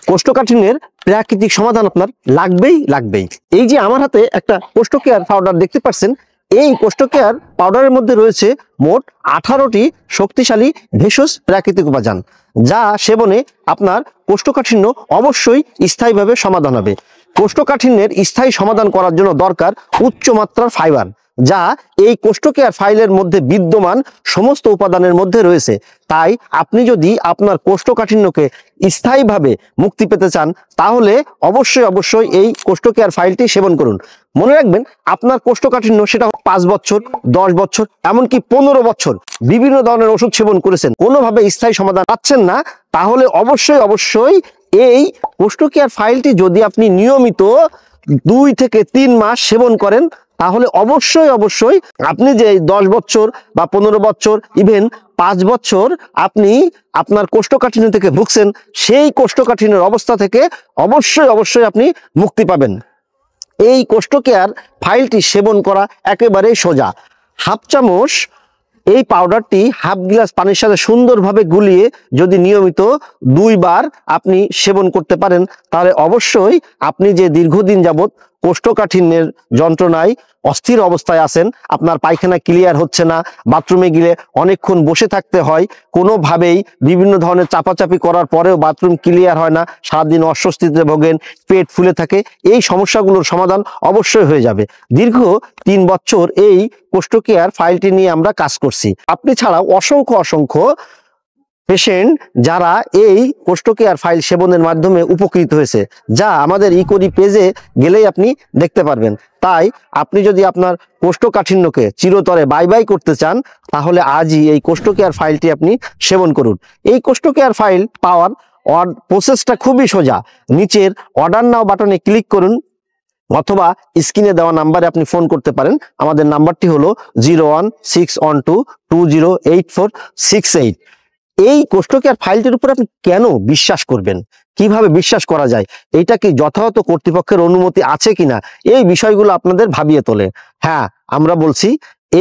কোষ্ঠকাঠিন্যের প্রাকৃতিক সমাধান আপনার লাগবেই। এই যে আমার হাতে একটা কোষ্ঠ কেয়ার পাউডার দেখতে পাচ্ছেন, এই কোষ্ঠ কেয়ার পাউডারের মধ্যে রয়েছে মোট 18টি শক্তিশালী ভেষজ প্রাকৃতিক উপাদান, যা সেবনে আপনার কোষ্ঠকাঠিন্য অবশ্যই স্থায়ীভাবে সমাধান হবে। কোষ্ঠকাঠিন্যের স্থায়ী সমাধান করার জন্য দরকার উচ্চ মাত্রার ফাইবার, যা এই কোষ্ঠ কেয়ার ফাইলের মধ্যে বিদ্যমান সমস্ত উপাদানের মধ্যে রয়েছে। তাই আপনি যদি আপনার কোষ্ঠকাঠিন্যকে স্থায়ীভাবে মুক্তি পেতে চান, তাহলে অবশ্যই এই কোষ্ঠ কেয়ার ফাইলটি সেবন করুন। মনে রাখবেন, আপনার কোষ্ঠকাঠিন্য সেটা 5 বছর, 10 বছর, এমনকি 15 বছর বিভিন্ন ধরনের ওষুধ সেবন করেছেন, কোনোভাবে স্থায়ী সমাধান পাচ্ছেন না, তাহলে অবশ্যই এই কোষ্ঠ কেয়ার ফাইলটি যদি আপনি নিয়মিত 2 থেকে 3 মাস সেবন করেন, তাহলে অবশ্যই আপনি যে 10 বছর বা 15 বছর, ইভেন 5 বছর আপনি আপনার কোষ্ঠকাঠিন্য থেকে ভুগছেন, সেই কোষ্ঠকাঠিন্যের অবস্থা থেকে অবশ্যই আপনি মুক্তি পাবেন। এই কোষ্ঠ কেয়ার ফাইলটি সেবন করা একেবারে সোজা। হাফ চামচ এই পাউডারটি হাফ গ্লাস পানির সাথে সুন্দরভাবে গুলিয়ে যদি নিয়মিত 2 বার আপনি সেবন করতে পারেন, তাহলে অবশ্যই আপনি যে দীর্ঘদিন যাবৎ কোষ্ঠকাঠিন্যের যন্ত্রণায় অস্থির অবস্থায় আছেন, আপনার পায়খানা ক্লিয়ার হচ্ছে না, বাথরুমে গেলে অনেকক্ষণ বসে থাকতে হয়, কোনোভাবেই বিভিন্ন ধরনের চাপাচাপি করার পরেও বাথরুম ক্লিয়ার হয় না, সারাদিন অস্বস্তিতে ভোগেন, পেট ফুলে থাকে, এই সমস্যাগুলোর সমাধান অবশ্যই হয়ে যাবে। দীর্ঘ 3 বছর এই কোষ্ঠ কেয়ার ফাইলটি নিয়ে আমরা কাজ করছি। আপনি ছাড়াও অসংখ্য পেশেন্ট যারা এই কোষ্ঠ কেয়ার ফাইল সেবনের মাধ্যমে উপকৃত হয়েছে, যা আমাদের ইকোরি পেজে গেলেই আপনি দেখতে পারবেন। তাই আপনি যদি আপনার কোষ্ঠকাঠিন্যকে চিরতরে বাই করতে চান, তাহলে আজই এই কোষ্ঠ কেয়ার ফাইলটি আপনি সেবন করুন। এই কোষ্ঠ কেয়ার ফাইল পাওয়ার প্রসেসটা খুবই সোজা। নিচের অর্ডার নাও বাটনে ক্লিক করুন, অথবা স্ক্রিনে দেওয়া নাম্বারে আপনি ফোন করতে পারেন। আমাদের নাম্বারটি হলো 01612208468। এই কোষ্ঠ কেয়ার ফাইলটির উপর আপনি কেন বিশ্বাস করবেন, কিভাবে বিশ্বাস করা যায়, এইটা কি যথাযথ কর্তৃপক্ষের অনুমতি আছে কিনা, এই বিষয়গুলো আপনাদের ভাবিয়ে তোলে। হ্যাঁ, আমরা বলছি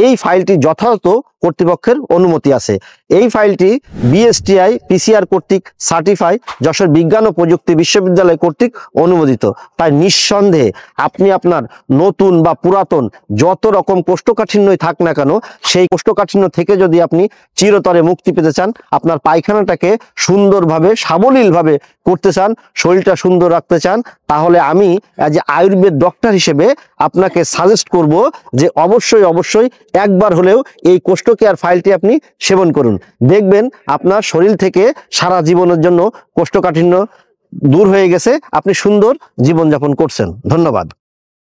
এই ফাইলটি যথাযথ কর্তৃপক্ষের অনুমতি আছে। এই ফাইলটি বিএসটিআই পিসিআর কর্তৃক সার্টিফাই, যশোর বিজ্ঞান ও প্রযুক্তি বিশ্ববিদ্যালয় কর্তৃক অনুমোদিত। তাই নিঃসন্দেহে আপনি আপনার নতুন বা পুরাতন যত রকম কোষ্ঠকাঠিন্যই থাক না কেন, সেই কোষ্ঠকাঠিন্য থেকে যদি আপনি চিরতরে মুক্তি পেতে চান, আপনার পায়খানাটাকে সুন্দরভাবে সাবলীলভাবে করতে চান, শরীরটা সুন্দর রাখতে চান, তাহলে আমি অ্যাজ এ আয়ুর্বেদ ডক্টর হিসেবে আপনাকে সাজেস্ট করব যে অবশ্যই একবার হলেও এই কোষ্ঠ কেয়ার ফাইলটি আপনি সেবন করুন। দেখবেন আপনার শরীর থেকে সারা জীবনের জন্য কোষ্ঠকাঠিন্য দূর হয়ে গেছে, আপনি সুন্দর জীবনযাপন করছেন। ধন্যবাদ।